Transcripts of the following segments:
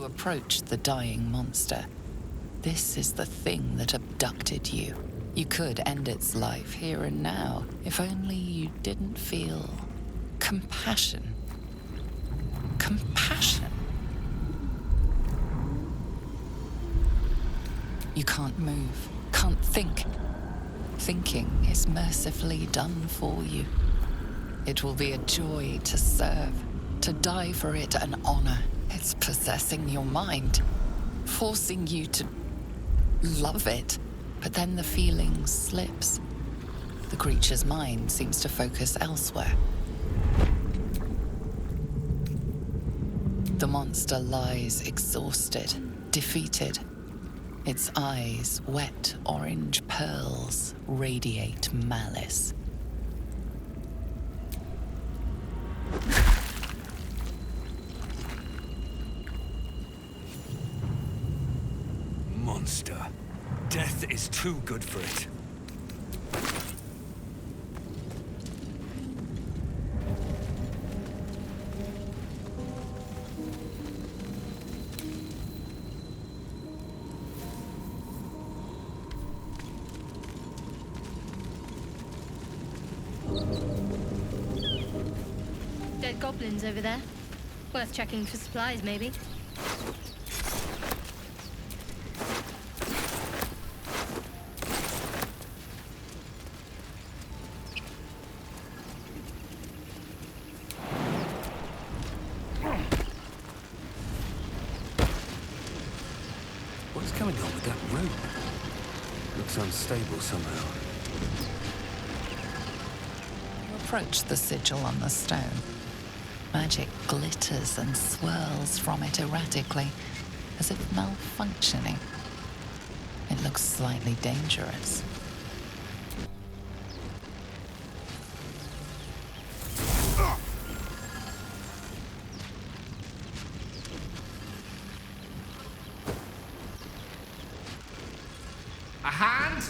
You approach the dying monster. This is the thing that abducted you. You could end its life here and now, if only you didn't feel compassion. Compassion. You can't move, can't think. Thinking is mercifully done for you. It will be a joy to serve, to die for it an honor. It's possessing your mind, forcing you to love it. But then the feeling slips. The creature's mind seems to focus elsewhere. The monster lies exhausted, defeated. Its eyes, wet orange pearls, radiate malice. Monster. Death is too good for it. Dead goblins over there. Worth checking for supplies, maybe. What's going on with that rope? Looks unstable somehow. You approach the sigil on the stone. Magic glitters and swirls from it erratically, as if malfunctioning. It looks slightly dangerous. A hand?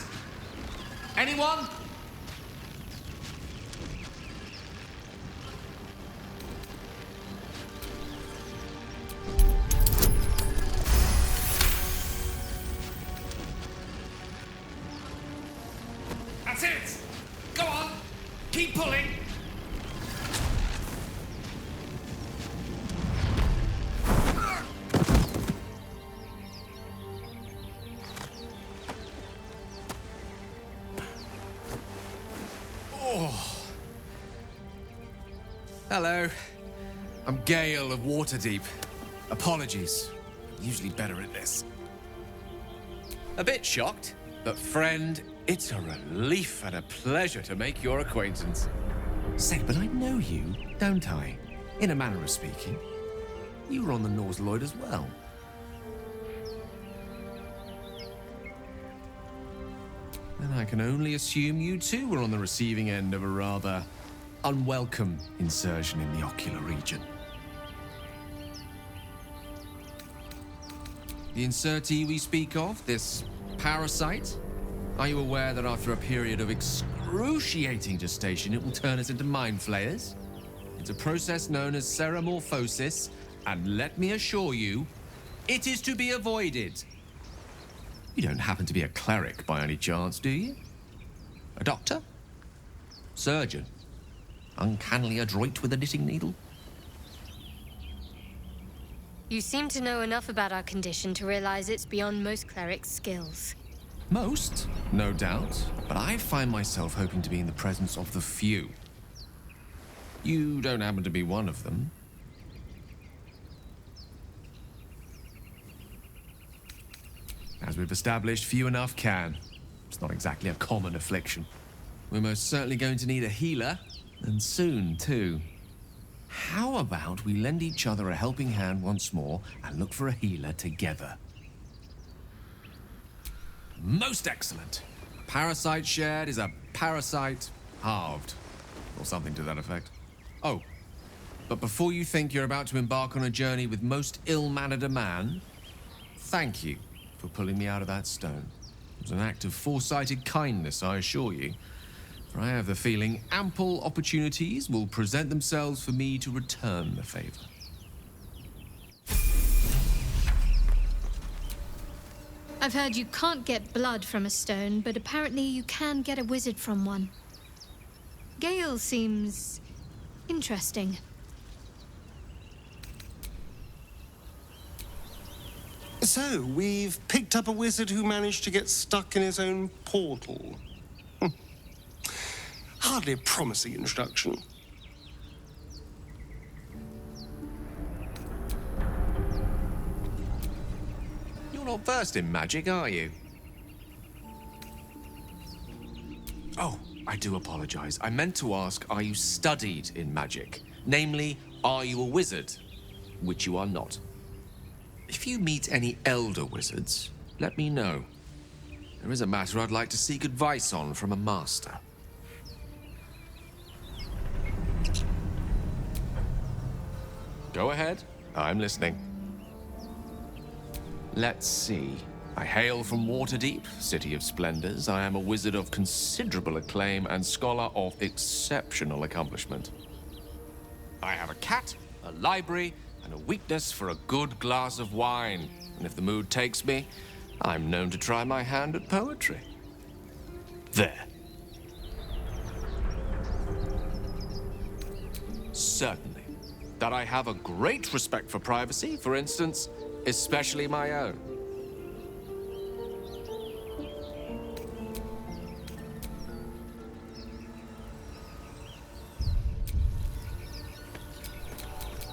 Anyone? That's it! Go on! Keep pulling! Hello. I'm Gale of Waterdeep. Apologies. I'm usually better at this. A bit shocked, but friend, it's a relief and a pleasure to make your acquaintance. Say, but I know you, don't I? In a manner of speaking. You were on the Norse Lloyd as well. And I can only assume you too were on the receiving end of a rather unwelcome insertion in the ocular region. The insertee we speak of, this parasite, are you aware that after a period of excruciating gestation, it will turn us into mind flayers? It's a process known as ceremorphosis, and let me assure you, it is to be avoided. You don't happen to be a cleric by any chance, do you? A doctor? Surgeon? Uncannily adroit with a knitting needle? You seem to know enough about our condition to realize it's beyond most clerics' skills. Most, no doubt, but I find myself hoping to be in the presence of the few. You don't happen to be one of them. As we've established, few enough can. It's not exactly a common affliction. We're most certainly going to need a healer, and soon, too. How about we lend each other a helping hand once more and look for a healer together? Most excellent. Parasite shared is a parasite halved, or something to that effect. Oh, but before you think you're about to embark on a journey with most ill-mannered a man, thank you for pulling me out of that stone. It was an act of foresighted kindness, I assure you. For I have the feeling ample opportunities will present themselves for me to return the favor. I've heard you can't get blood from a stone, but apparently you can get a wizard from one. Gale seems interesting. So, we've picked up a wizard who managed to get stuck in his own portal. Hardly a promising introduction. You're not versed in magic, are you? Oh, I do apologize. I meant to ask, are you studied in magic? Namely, are you a wizard? Which you are not. If you meet any elder wizards, let me know. There is a matter I'd like to seek advice on from a master. Go ahead. I'm listening. Let's see. I hail from Waterdeep, City of Splendors. I am a wizard of considerable acclaim and scholar of exceptional accomplishment. I have a cat, a library, and a weakness for a good glass of wine. And if the mood takes me, I'm known to try my hand at poetry. There. Certainly. That I have a great respect for privacy, for instance, especially my own.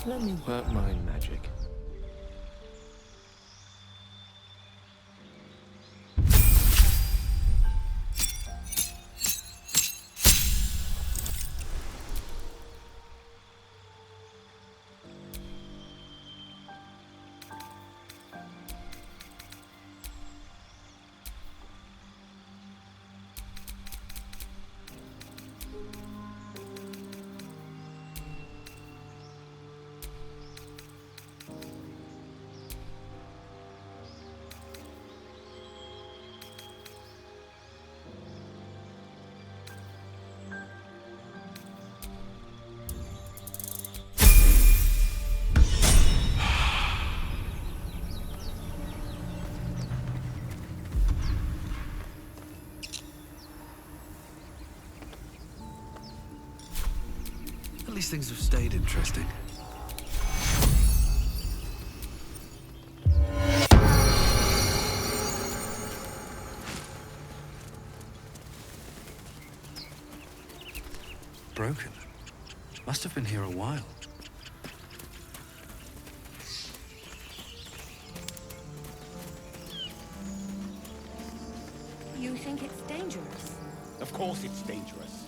Let me work my magic. At least things have stayed interesting. Broken. Must have been here a while. You think it's dangerous? Of course it's dangerous.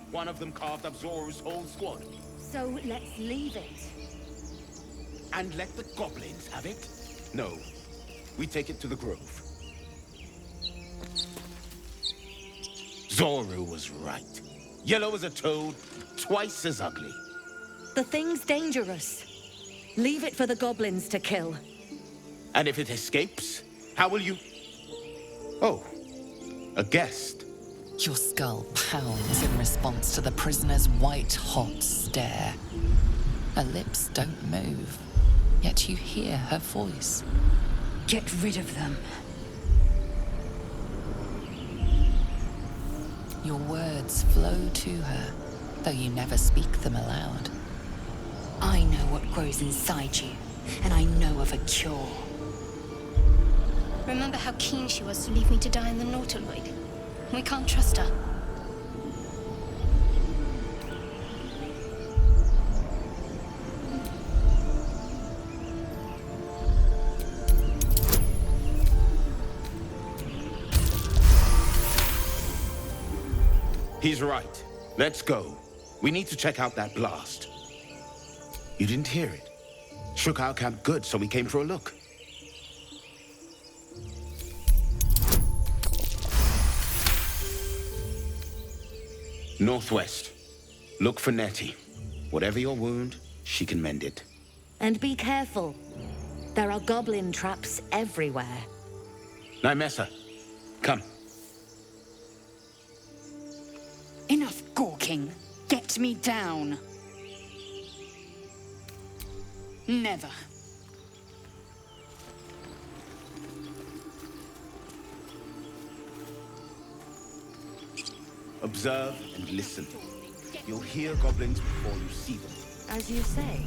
One of them carved up Zoru's whole squad. So let's leave it. And let the goblins have it? No. We take it to the grove. Zoru was right. Yellow as a toad, twice as ugly. The thing's dangerous. Leave it for the goblins to kill. And if it escapes, how will you... Oh, a guest. Your skull pounds in response to the prisoner's white-hot stare. Her lips don't move, yet you hear her voice. Get rid of them. Your words flow to her, though you never speak them aloud. I know what grows inside you, and I know of a cure. Remember how keen she was to leave me to die in the Nautiloid? We can't trust her. He's right. Let's go. We need to check out that blast. You didn't hear it? Shook our camp good, so we came for a look. Northwest. Look for Nettie. Whatever your wound, she can mend it. And be careful. There are goblin traps everywhere. Nymessa, come. Enough gawking. Get me down. Never. Observe and listen. You'll hear goblins before you see them. As you say.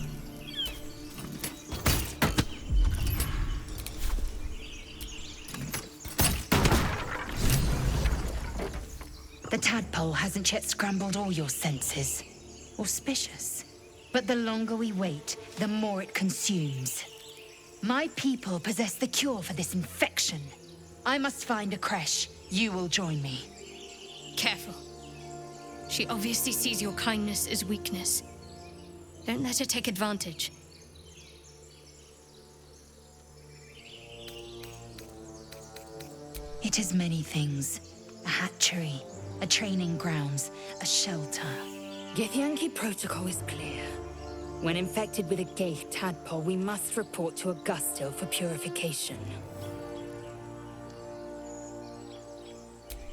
The tadpole hasn't yet scrambled all your senses. Auspicious. But the longer we wait, the more it consumes. My people possess the cure for this infection. I must find a creche. You will join me. Careful. She obviously sees your kindness as weakness. Don't let her take advantage. It is many things. A hatchery, a training grounds, a shelter. Githyanki protocol is clear. When infected with a Gaith tadpole, we must report to Augusto for purification.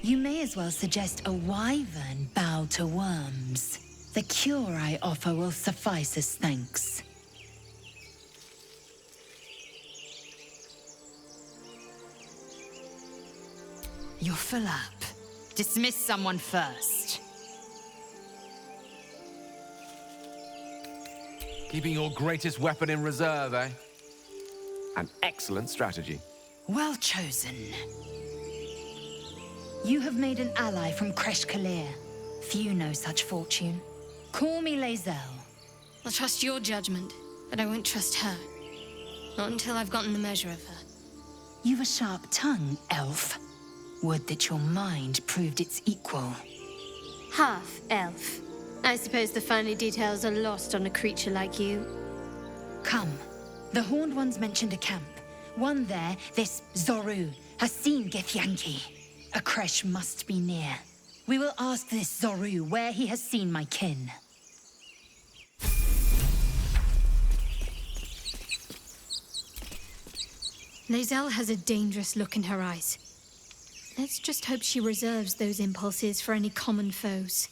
You may as well suggest a wyvern bow to worms. The cure I offer will suffice as thanks. You're full up. Dismiss someone first. Keeping your greatest weapon in reserve, eh? An excellent strategy. Well chosen. You have made an ally from Kresh Kalir. Few know such fortune. Call me Lae'zel. I'll trust your judgment, but I won't trust her. Not until I've gotten the measure of her. You've a sharp tongue, elf. Would that your mind proved its equal. Half elf. I suppose the finer details are lost on a creature like you. Come. The Horned Ones mentioned a camp. One there, this Zoru, has seen Githyanki. A creche must be near. We will ask this Zoru where he has seen my kin. Lae'zel has a dangerous look in her eyes. Let's just hope she reserves those impulses for any common foes.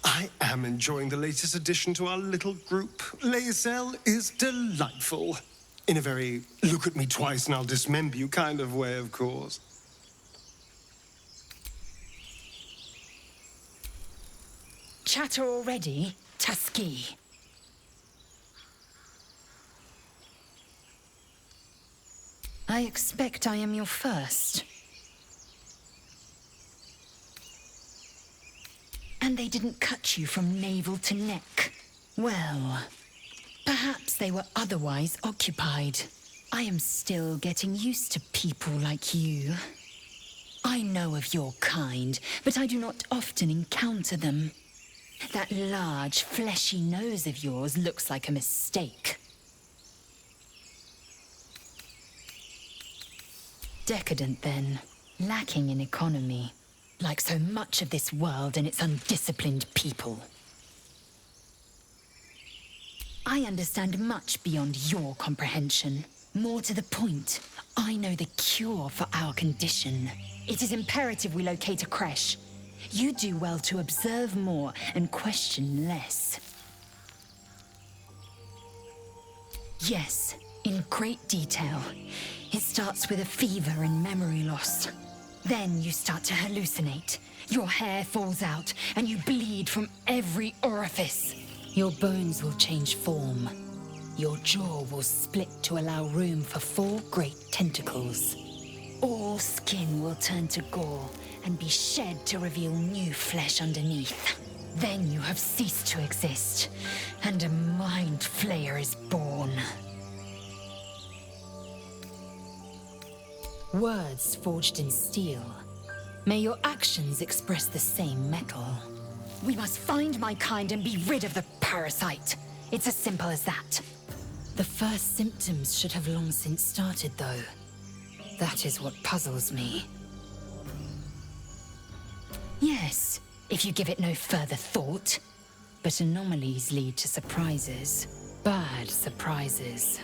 I am enjoying the latest addition to our little group. Lae'zel is delightful. In a very look at me twice and I'll dismember you kind of way, of course. Chatter already, Tuskee. I expect I am your first. And they didn't cut you from navel to neck. Well, perhaps they were otherwise occupied. I am still getting used to people like you. I know of your kind, but I do not often encounter them. That large, fleshy nose of yours looks like a mistake. Decadent, then. Lacking in economy. Like so much of this world and its undisciplined people. I understand much beyond your comprehension. More to the point, I know the cure for our condition. It is imperative we locate a creche. You do well to observe more and question less. Yes, in great detail. It starts with a fever and memory loss. Then you start to hallucinate. Your hair falls out, and you bleed from every orifice. Your bones will change form. Your jaw will split to allow room for 4 great tentacles. All skin will turn to gore and be shed to reveal new flesh underneath. Then you have ceased to exist, and a mind flayer is born. Words forged in steel. May your actions express the same metal. We must find my kind and be rid of the parasite. It's as simple as that. The first symptoms should have long since started, though. That is what puzzles me. Yes, if you give it no further thought. But anomalies lead to surprises. Bad surprises.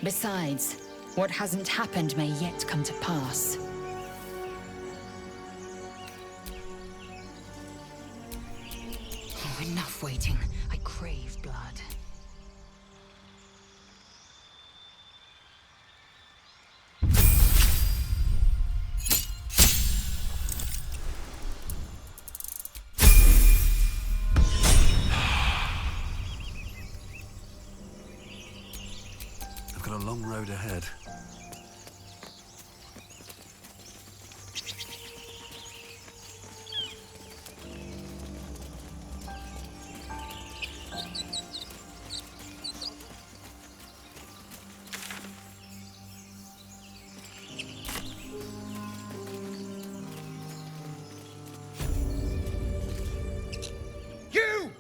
Besides, what hasn't happened may yet come to pass. enough waiting. I crave blood. I've got a long road ahead. You!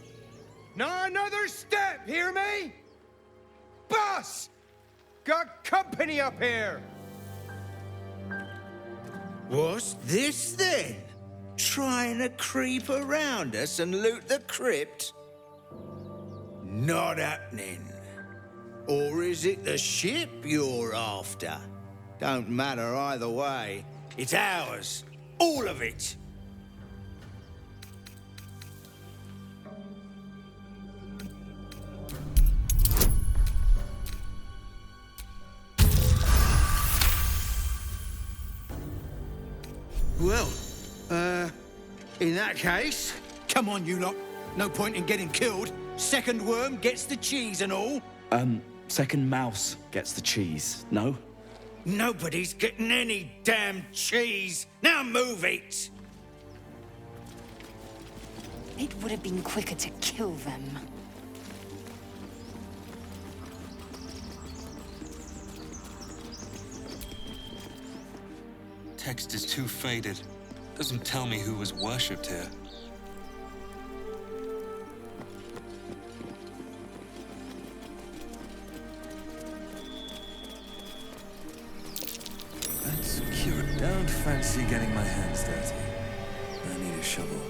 Not another step, hear me? Boss! Got company up here! What's this then? Trying to creep around us and loot the crypt? Not happening. Or is it the ship you're after? Don't matter either way. It's ours. All of it. Well, in that case, come on, you lot. No point in getting killed. Second worm gets the cheese and all. Second mouse gets the cheese, no? Nobody's getting any damn cheese. Now move it. It would have been quicker to kill them. Text is too faded. Doesn't tell me who was worshipped here. That's cute. Don't fancy getting my hands dirty. I need a shovel.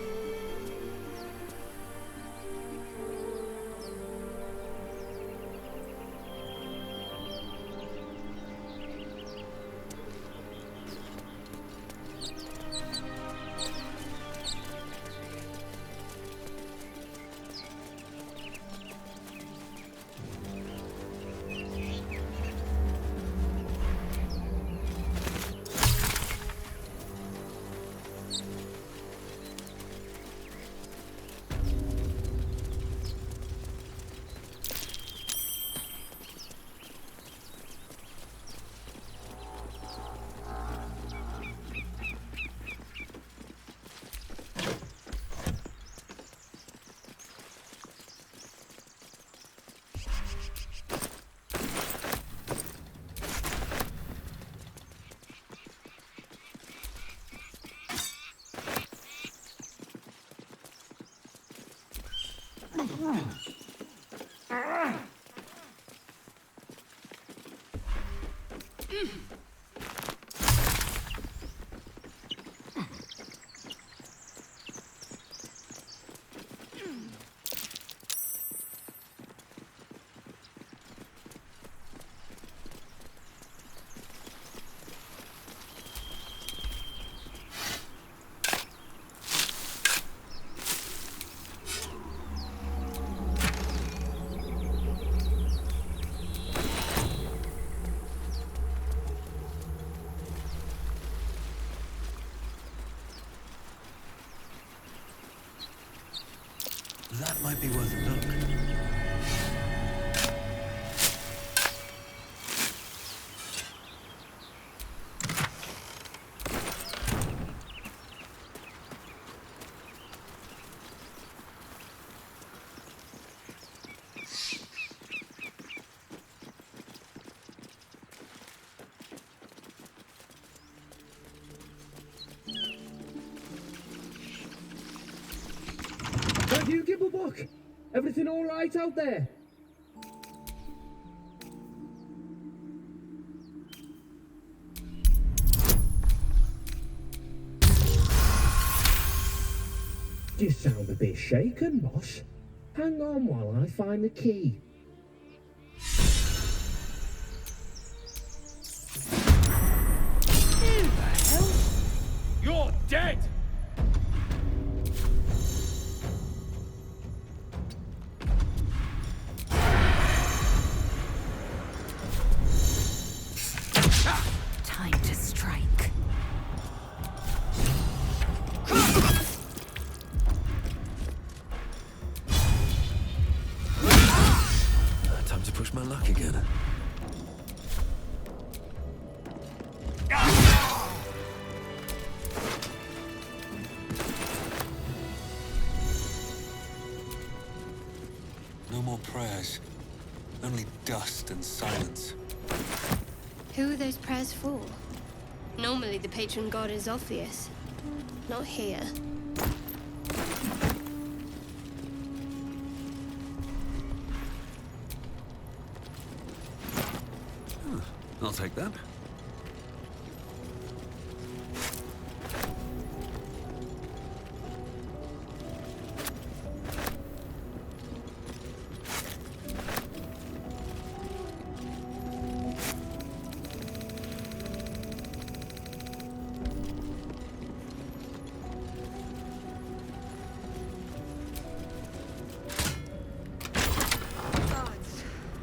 That might be worth a look. Have you, Gibblebuck? Everything all right out there? You sound a bit shaken, boss. Hang on while I find the key. Who the hell? You're dead! rest and silence. Who are those prayers for? Normally the patron god is Orpheus. Not here. I'll take that.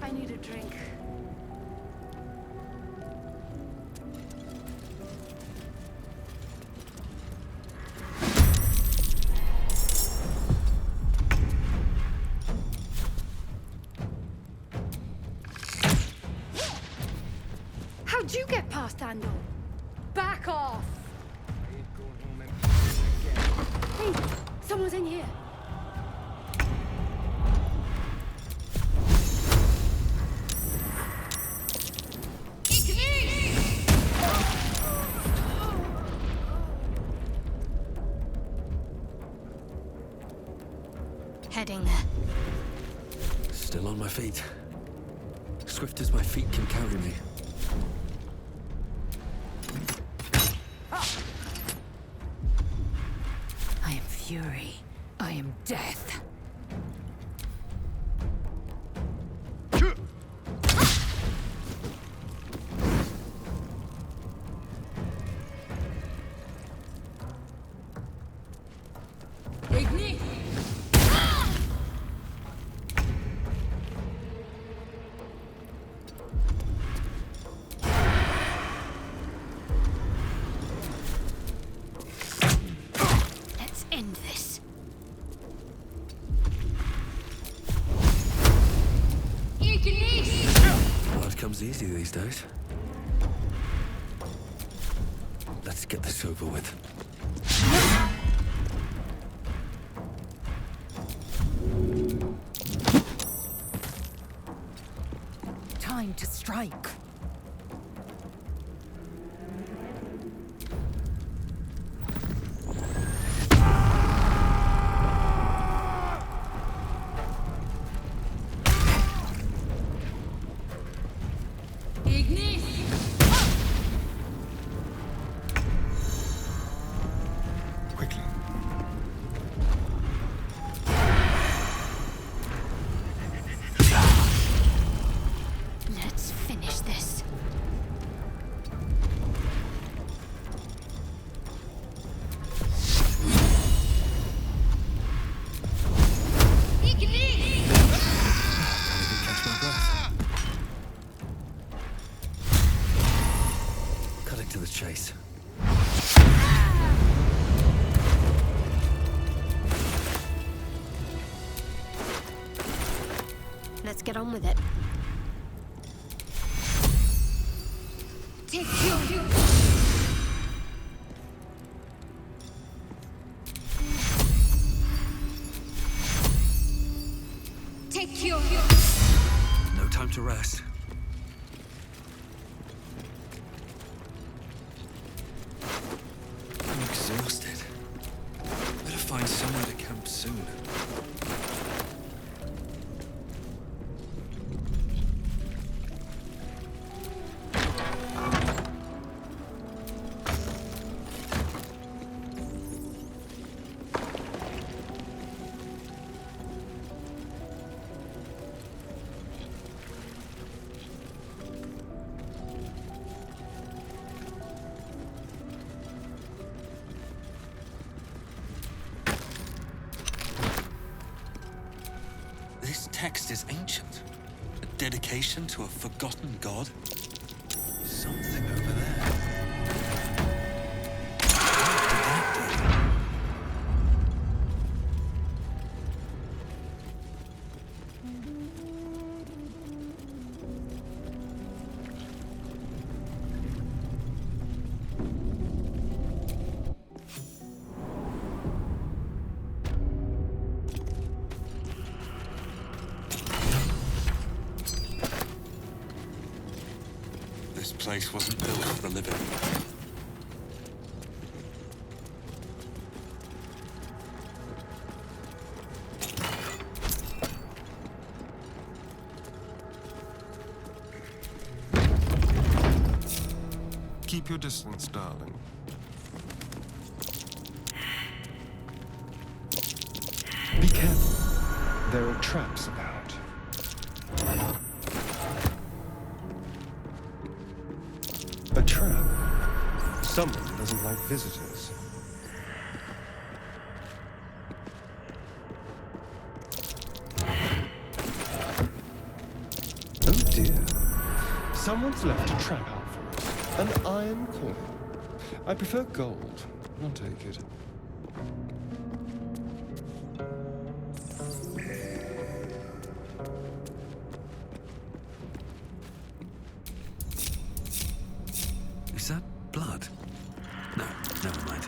I need a drink. How'd you get past Andor? Back off! Hey, someone's in here. Heading there. Still on my feet. Swift as my feet can carry me. I am fury. I am death. Let's end this. Blood comes easy these days. Let's get this over with. Time to strike. Quickly. Let's finish this. Catch my breath. Cutting to the chase. Let's get on with it. Take you. Take you. No time to rest. I'm exhausted. Better find somewhere to camp soon. This text is ancient. A dedication to a forgotten god. Something over there. What could that be? place wasn't built for the living. Keep your distance, darling. Be careful. There are traps about. A trap? Someone doesn't like visitors. Oh dear. Someone's left a trap out for us. An iron coin. I prefer gold. I'll take it. Is that blood? No, never mind.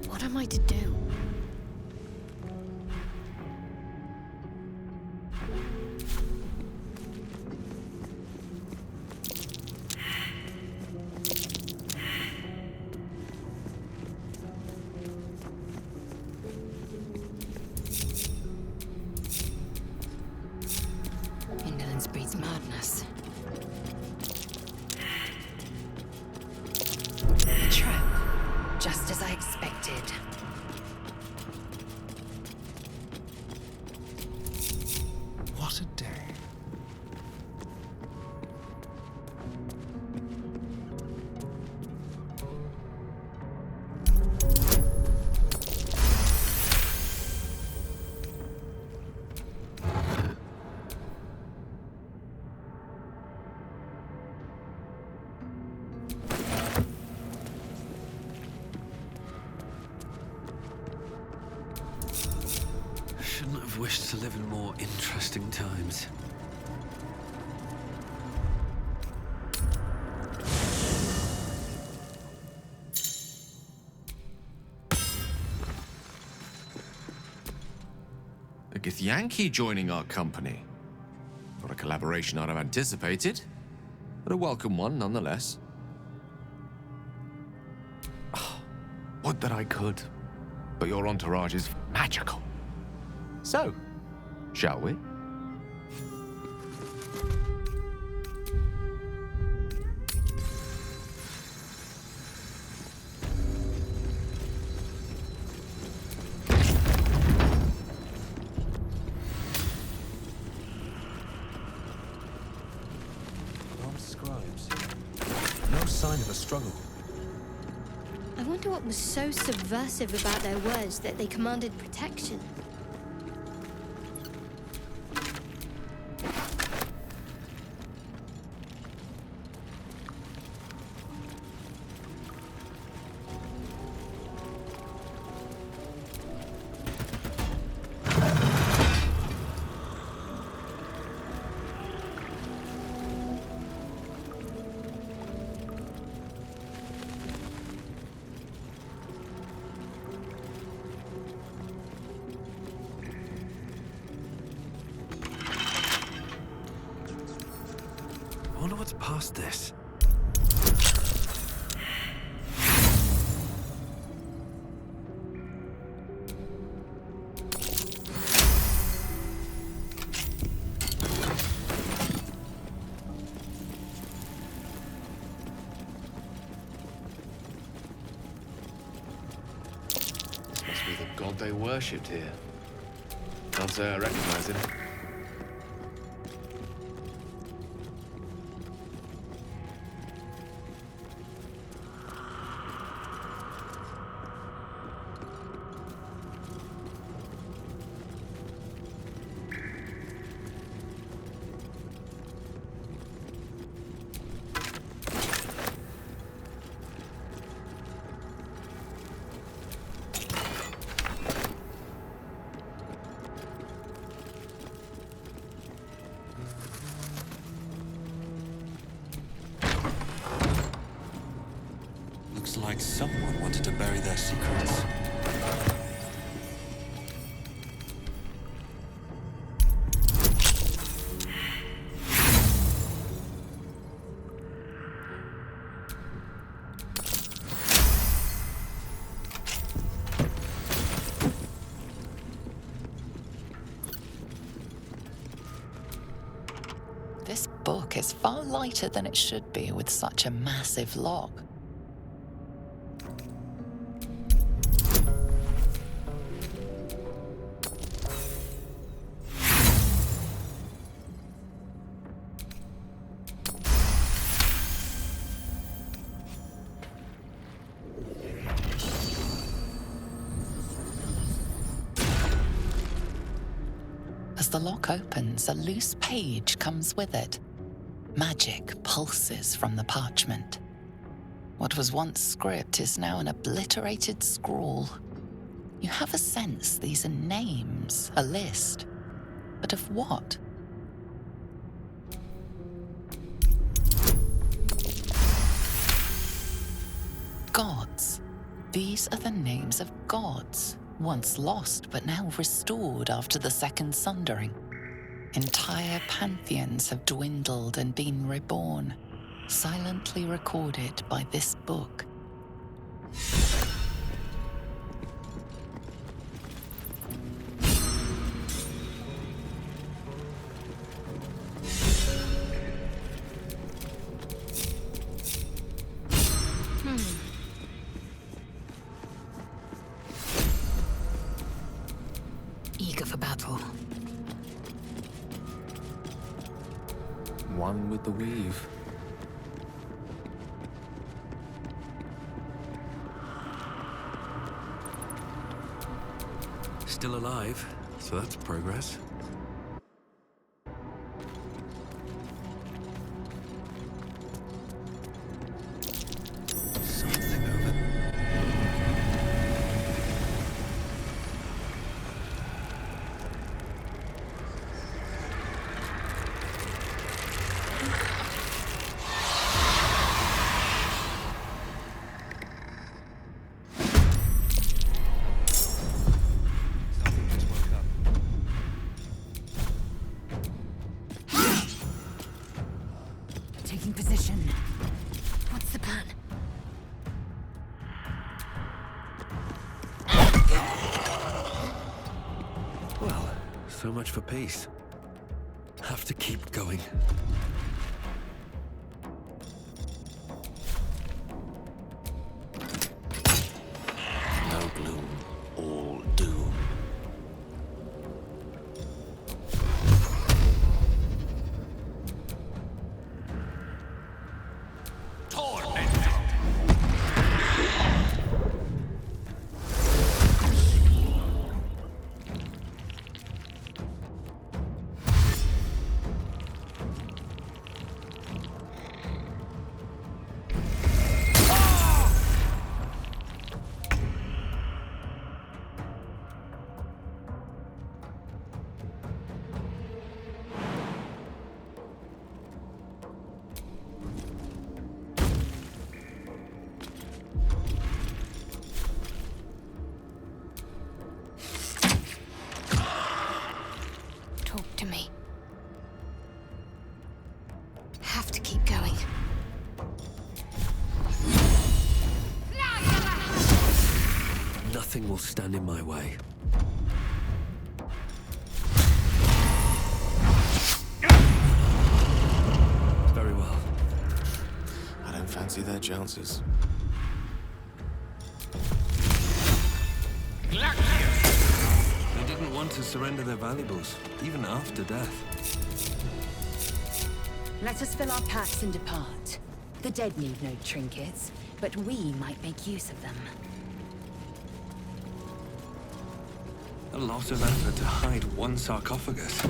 What am I to do? Indolence breeds madness. A trap, just as I expected. What a day. Shouldn't have wished to live in more interesting times. A Githyanki joining our company. Not a collaboration I'd have anticipated, but a welcome one nonetheless. Would that I could, but your entourage is magical. So, shall we? Armed scribes. No sign of a struggle. I wonder what was so subversive about their words that they commanded protection. I wonder what's past this. This must be the god they worshipped here. Can't say I recognize him. Looks like someone wanted to bury their secrets. book is far lighter than it should be with such a massive lock. As the lock opens, a loose page comes with it. Magic pulses from the parchment. What was once script is now an obliterated scrawl. You have a sense these are names, a list. But of what? Gods. These are the names of gods, once lost but now restored after the Second Sundering. Entire pantheons have dwindled and been reborn, silently recorded by this book. Eager for battle. One with the weave. Still alive, so that's progress. Something over. Taking position. What's the plan? Well, so much for peace. Have to keep going. No gloom, all doom. Talk to me. Have to keep going. Nothing will stand in my way. Very well. I don't fancy their chances. They didn't want to surrender their valuables, even after death. Let us fill our packs and depart. The dead need no trinkets, but we might make use of them. A lot of effort to hide one sarcophagus.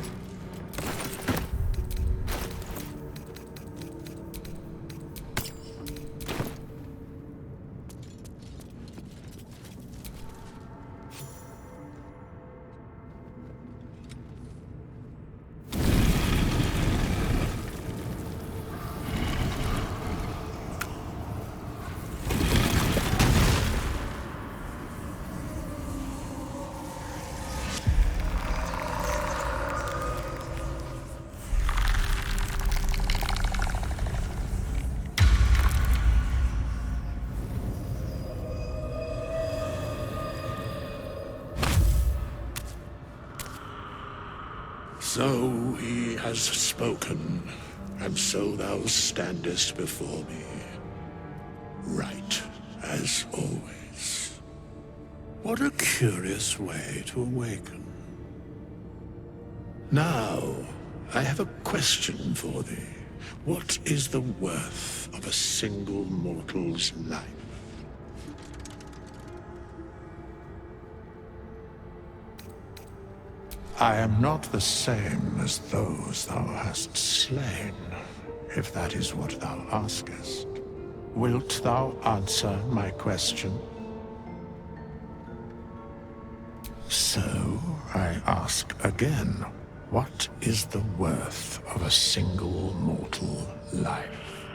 So he has spoken. And so thou standest before me, right as always. What a curious way to awaken. Now, I have a question for thee. What is the worth of a single mortal's life? I am not the same as those thou hast slain, if that is what thou askest. Wilt thou answer my question? So, I ask again, what is the worth of a single mortal life?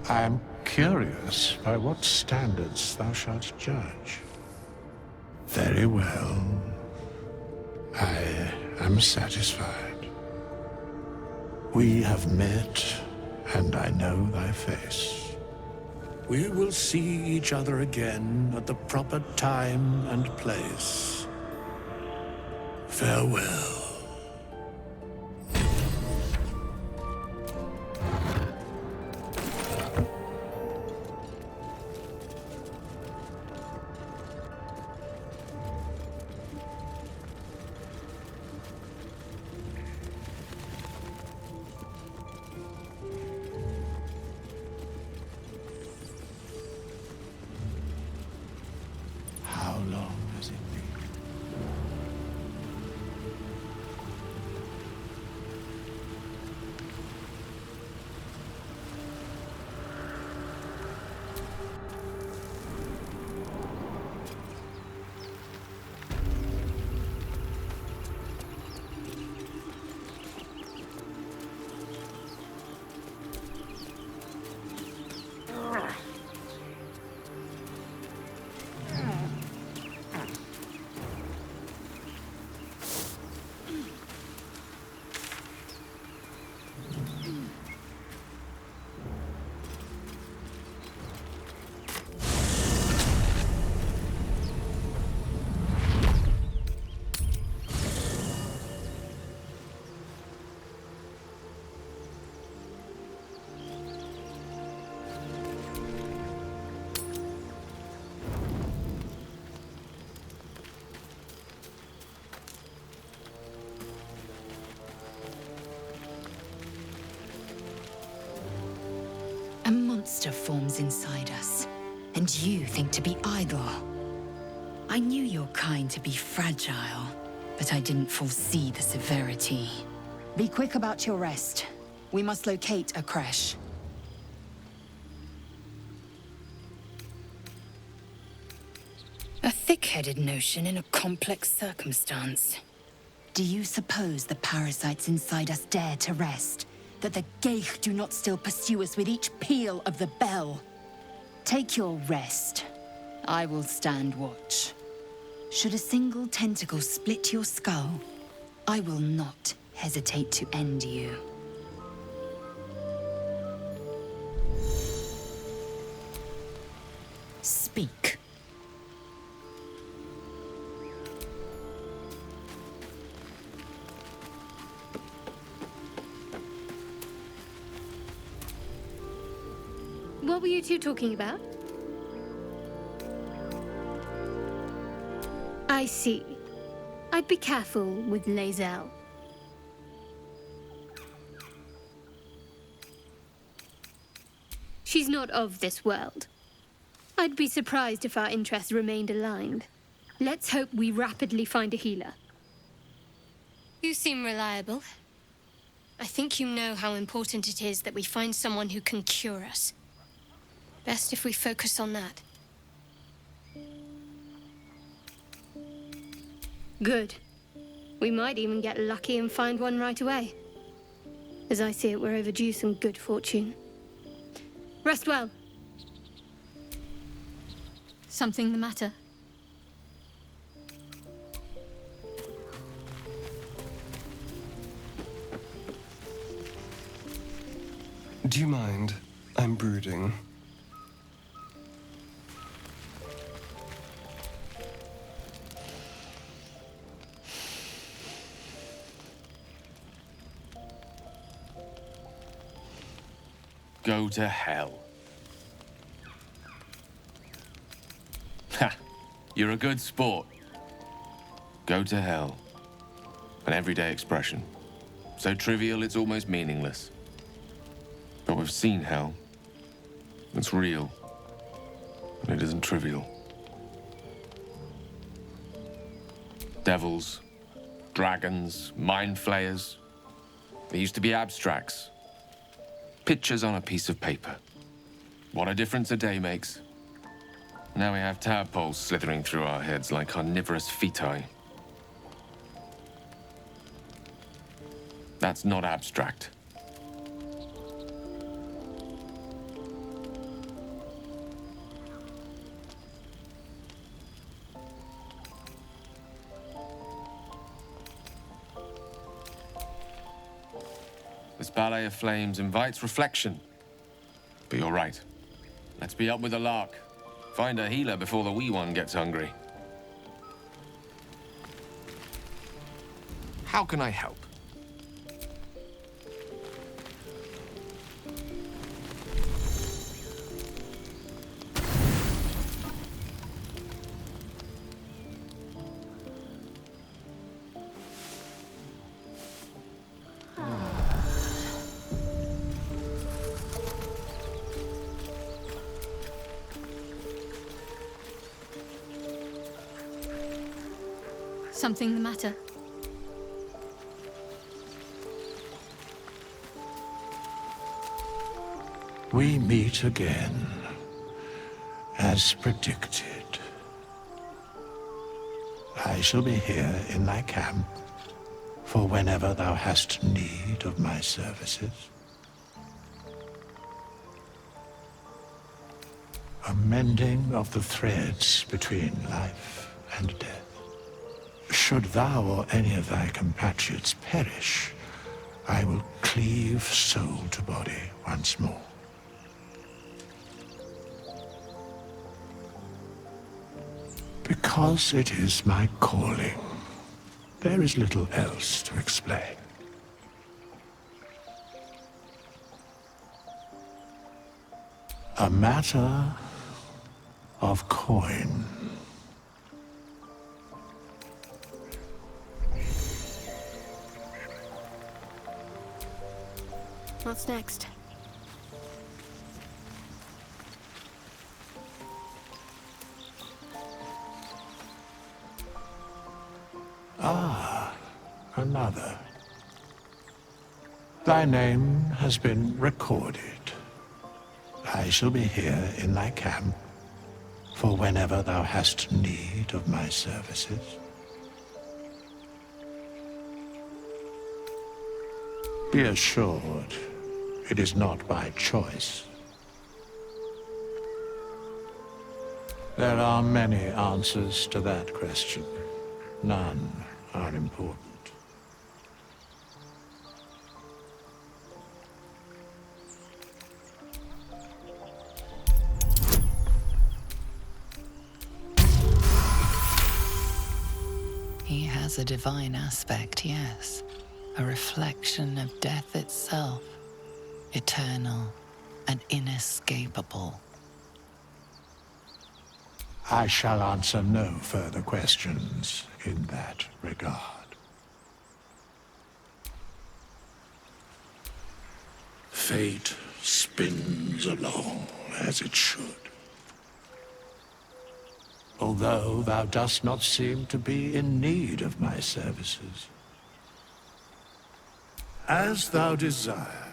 I am curious by what standards thou shalt judge. Very well. I am satisfied. We have met, and I know thy face. We will see each other again at the proper time and place. Farewell. How long has it been? A monster forms inside us, and you think to be idle. I knew your kind to be fragile, but I didn't foresee the severity. Be quick about your rest. We must locate a creche. A thick-headed notion in a complex circumstance. Do you suppose the parasites inside us dare to rest? That the Geich do not still pursue us with each peal of the bell? Take your rest. I will stand watch. Should a single tentacle split your skull, I will not hesitate to end you. Speak. What were you two talking about? I see. I'd be careful with Lae'zel. She's not of this world. I'd be surprised if our interests remained aligned. Let's hope we rapidly find a healer. You seem reliable. I think you know how important it is that we find someone who can cure us. Best if we focus on that. Good. We might even get lucky and find one right away. As I see it, we're overdue some good fortune. Rest well. Something the matter? Do you mind? I'm brooding. go to hell. Ha! You're a good sport. Go to hell. An everyday expression. So trivial it's almost meaningless. But we've seen hell. It's real. And it isn't trivial. Devils, dragons, mind flayers. They used to be abstracts. Pictures on a piece of paper. What a difference a day makes. Now we have tadpoles slithering through our heads like carnivorous feti. That's not abstract. This ballet of flames invites reflection. But you're right. Let's be up with the lark. Find a healer before the wee one gets hungry. How can I help? Something the matter? We meet again, as predicted. I shall be here in thy camp for whenever thou hast need of my services. A mending of the threads between life and death. Should thou or any of thy compatriots perish, I will cleave soul to body once more. Because it is my calling, there is little else to explain. A matter of coin. What's next? Ah, another. Thy name has been recorded. I shall be here in thy camp for whenever thou hast need of my services. Be assured, it is not by choice. There are many answers to that question. None are important. He has a divine aspect, yes. A reflection of death itself. Eternal and inescapable. I shall answer no further questions in that regard. Fate spins along as it should. Although thou dost not seem to be in need of my services. As thou desire.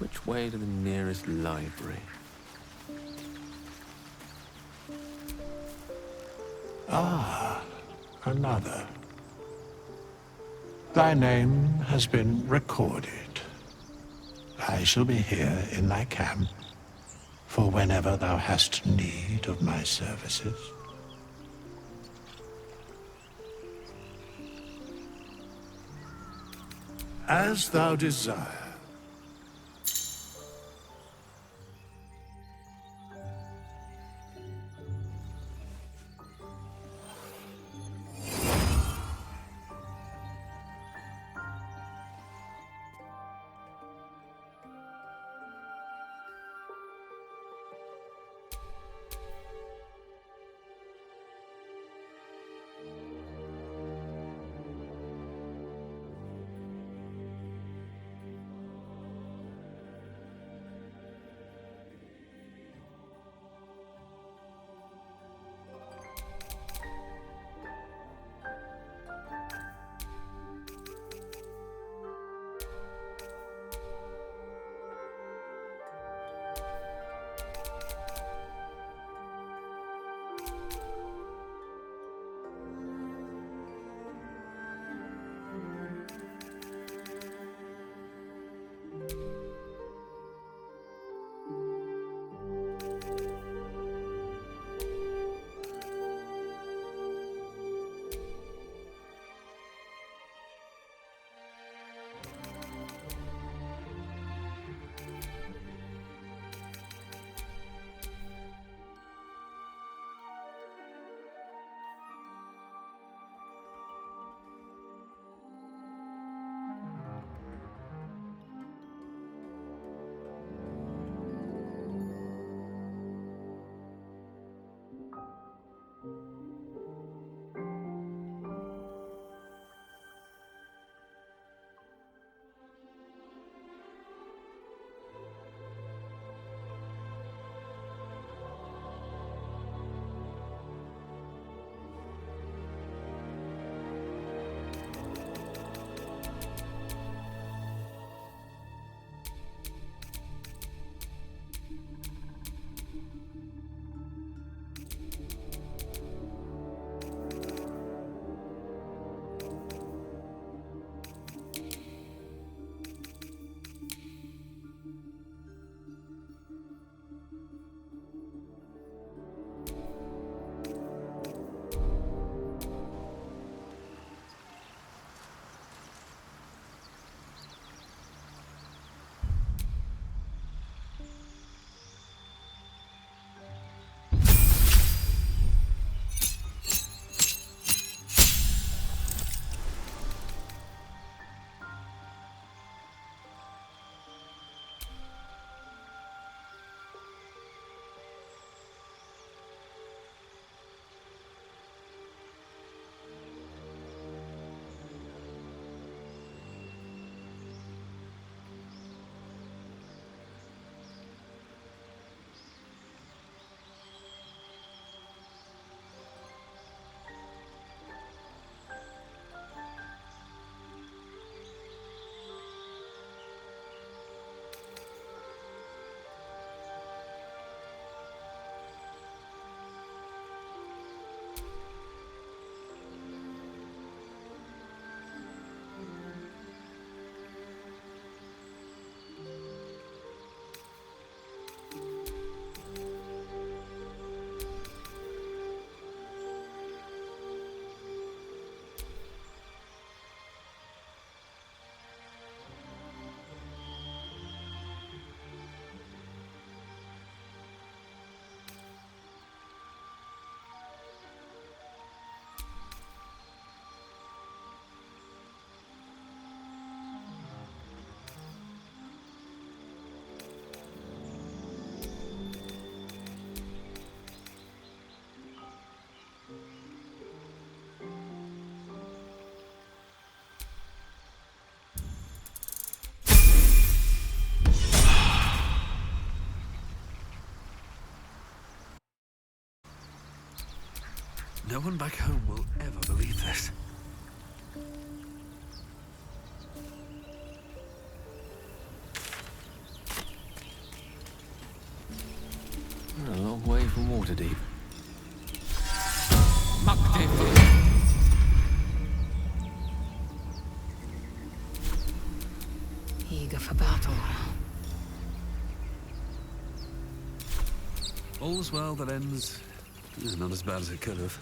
Which way to the nearest library? Ah, another. Thy name has been recorded. I shall be here in thy camp for whenever thou hast need of my services. As thou desire. No one back home will ever believe this. A long way from Waterdeep. Eager for battle. All's well that ends not as bad as it could have.